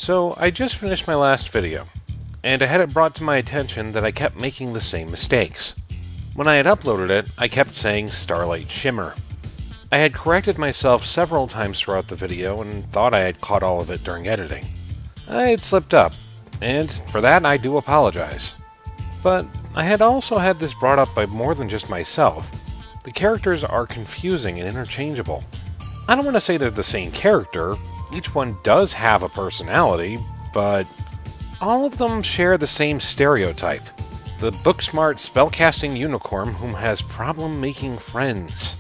So I just finished my last video, and I had it brought to my attention that I kept making the same mistakes. When I had uploaded it, I kept saying Starlight Shimmer. I had corrected myself several times throughout the video and thought I had caught all of it during editing. I had slipped up, and for that I do apologize. But I had also had this brought up by more than just myself. The characters are confusing and interchangeable. I don't want to say they're the same character, each one does have a personality, but all of them share the same stereotype. The book-smart, spellcasting unicorn whom has problem making friends.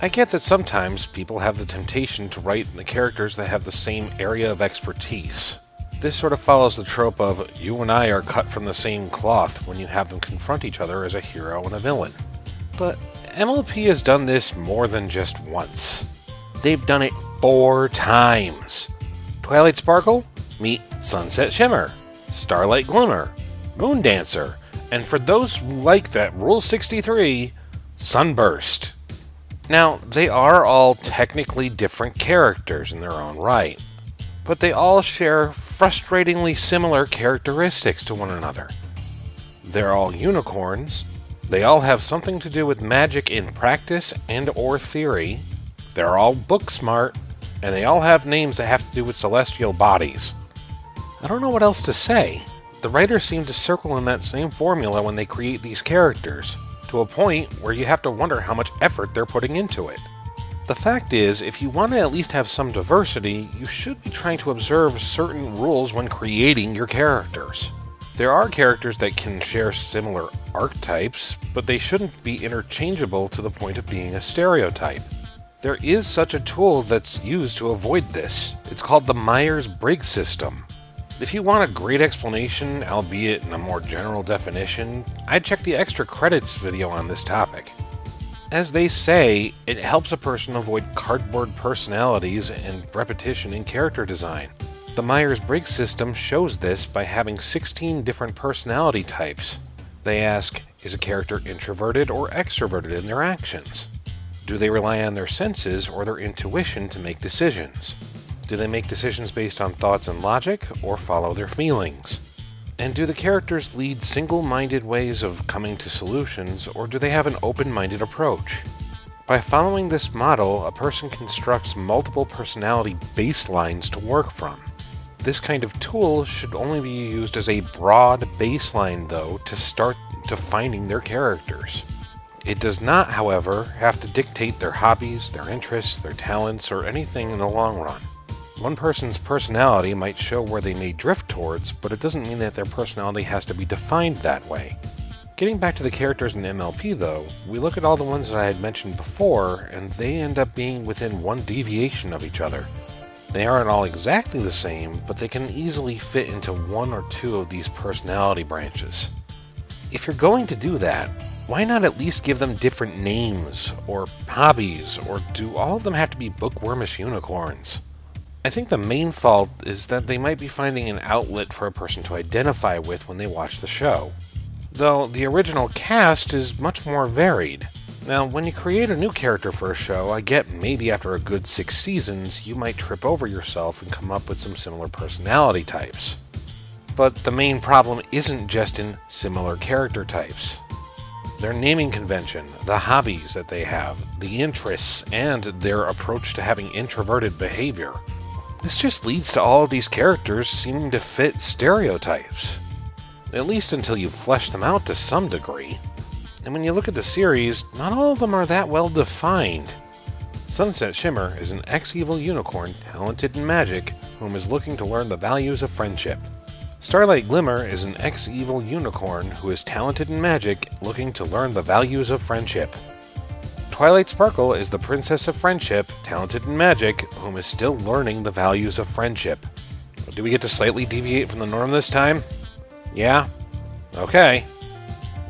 I get that sometimes people have the temptation to write the characters that have the same area of expertise. This sort of follows the trope of, you and I are cut from the same cloth when you have them confront each other as a hero and a villain. But MLP has done this more than just once. They've done it 4 times. Twilight Sparkle, meet Sunset Shimmer, Starlight Glimmer, Moon Dancer, and for those who like that Rule 63, Sunburst. Now, they are all technically different characters in their own right, but they all share frustratingly similar characteristics to one another. They're all unicorns, they all have something to do with magic in practice and or theory, they're all book smart, and they all have names that have to do with celestial bodies. I don't know what else to say. The writers seem to circle in that same formula when they create these characters, to a point where you have to wonder how much effort they're putting into it. The fact is, if you want to at least have some diversity, you should be trying to observe certain rules when creating your characters. There are characters that can share similar archetypes, but they shouldn't be interchangeable to the point of being a stereotype. There is such a tool that's used to avoid this. It's called the Myers-Briggs system. If you want a great explanation, albeit in a more general definition, I'd check the extra credits video on this topic. As they say, it helps a person avoid cardboard personalities and repetition in character design. The Myers-Briggs system shows this by having 16 different personality types. They ask, is a character introverted or extroverted in their actions? Do they rely on their senses or their intuition to make decisions? Do they make decisions based on thoughts and logic, or follow their feelings? And do the characters lead single-minded ways of coming to solutions, or do they have an open-minded approach? By following this model, a person constructs multiple personality baselines to work from. This kind of tool should only be used as a broad baseline, though, to start defining their characters. It does not, however, have to dictate their hobbies, their interests, their talents, or anything in the long run. One person's personality might show where they may drift towards, but it doesn't mean that their personality has to be defined that way. Getting back to the characters in MLP, though, we look at all the ones that I had mentioned before, and they end up being within one deviation of each other. They aren't all exactly the same, but they can easily fit into one or two of these personality branches. If you're going to do that, why not at least give them different names, or hobbies, or do all of them have to be bookwormish unicorns? I think the main fault is that they might be finding an outlet for a person to identify with when they watch the show. Though the original cast is much more varied. Now, when you create a new character for a show, I get maybe after a good 6 seasons, you might trip over yourself and come up with some similar personality types. But the main problem isn't just in similar character types. Their naming convention, the hobbies that they have, the interests, and their approach to having introverted behavior. This just leads to all of these characters seeming to fit stereotypes. At least until you flesh them out to some degree. And when you look at the series, not all of them are that well defined. Sunset Shimmer is an ex-evil unicorn talented in magic whom is looking to learn the values of friendship. Starlight Glimmer is an ex-evil unicorn who is talented in magic looking to learn the values of friendship. Twilight Sparkle is the princess of friendship, talented in magic, whom is still learning the values of friendship. Do we get to slightly deviate from the norm this time? Yeah? Okay.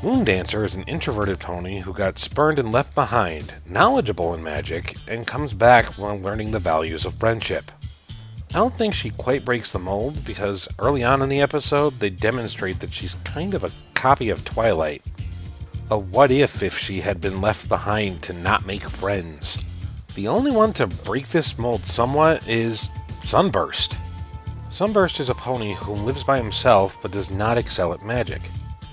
Moon Dancer is an introverted pony who got spurned and left behind, knowledgeable in magic, and comes back while learning the values of friendship. I don't think she quite breaks the mold, because early on in the episode, they demonstrate that she's kind of a copy of Twilight. A what if she had been left behind to not make friends. The only one to break this mold somewhat is Sunburst. Sunburst is a pony who lives by himself but does not excel at magic.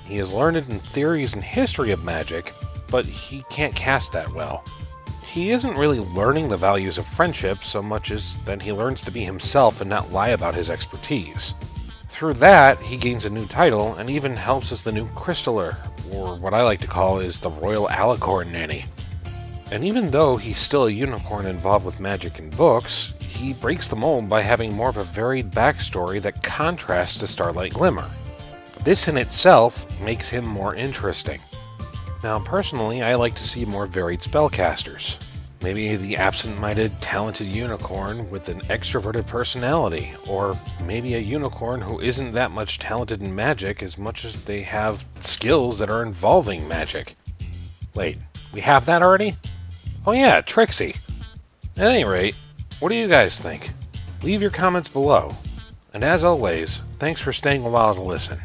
He is learned in theories and history of magic, but he can't cast that well. He isn't really learning the values of friendship so much as that he learns to be himself and not lie about his expertise. Through that, he gains a new title and even helps as the new Crystaller, or what I like to call is the Royal Alicorn Nanny. And even though he's still a unicorn involved with magic and books, he breaks the mold by having more of a varied backstory that contrasts to Starlight Glimmer. This in itself makes him more interesting. Now, personally, I like to see more varied spellcasters. Maybe the absent-minded, talented unicorn with an extroverted personality, or maybe a unicorn who isn't that much talented in magic as much as they have skills that are involving magic. Wait, we have that already? Oh yeah, Trixie. At any rate, what do you guys think? Leave your comments below. And as always, thanks for staying a while to listen.